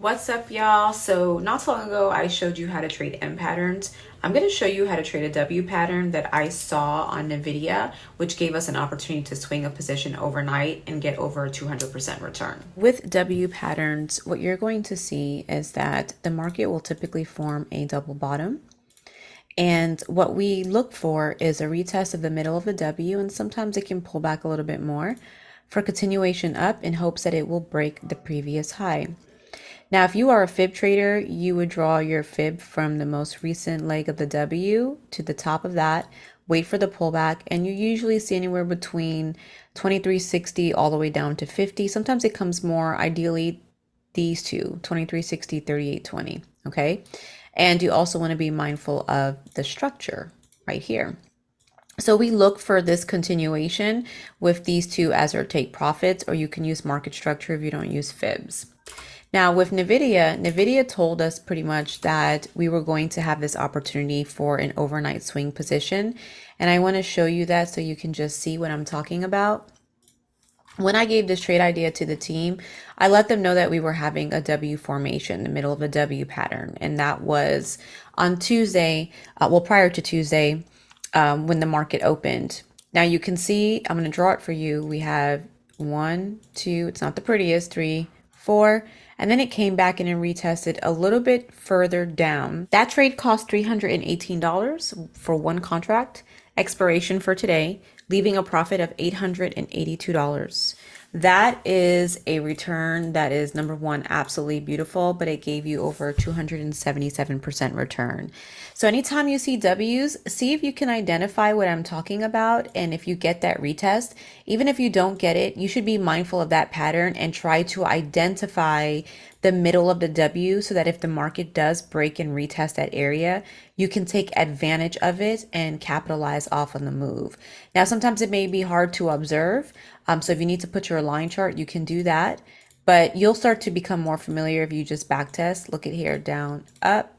What's up, y'all? So not so long ago, I showed you how to trade M patterns. I'm going to show you how to trade a W pattern that I saw on NVIDIA, which gave us an opportunity to swing a position overnight and get over a 200% return. With W patterns, what you're going to see is that the market will typically form a double bottom. And what we look for is a retest of the middle of the W, and sometimes it can pull back a little bit more for continuation up in hopes that it will break the previous high. Now, if you are a fib trader, you would draw your fib from the most recent leg of the W to the top of that, wait for the pullback, and you usually see anywhere between 2360 all the way down to 50. Sometimes it comes more, ideally these two, 2360, 3820, okay? And you also want to be mindful of the structure right here. So we look for this continuation with these two as our take profits, or you can use market structure if you don't use fibs. Now with NVIDIA told us pretty much that we were going to have this opportunity for an overnight swing position. And I want to show you that so you can just see what I'm talking about. When I gave this trade idea to the team, I let them know that we were having a W formation in the middle of a W pattern. And that was on Tuesday, prior to Tuesday, when the market opened. Now you can see, I'm going to draw it for you. We have 1, 2, it's not the prettiest, 3, 4, and then it came back in and retested a little bit further down. That trade cost $318 for one contract, expiration for today, leaving a profit of $882. That is a return that is, number one, absolutely beautiful, but it gave you over 277% return. So anytime you see W's, see if you can identify what I'm talking about. And if you get that retest, even if you don't get it, you should be mindful of that pattern and try to identify the middle of the W so that if the market does break and retest that area, you can take advantage of it and capitalize off on the move. Now, sometimes it may be hard to observe. So if you need to put your line chart, you can do that, but you'll start to become more familiar if you just back test. Look at here, down, up,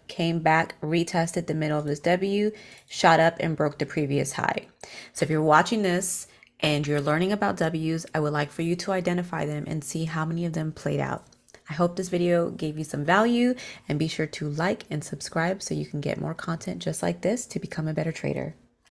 came back, retested the middle of this W, shot up and broke the previous high. So if you're watching this and you're learning about W's, I would like for you to identify them and see how many of them played out. I hope this video gave you some value, and be sure to like and subscribe so you can get more content just like this to become a better trader.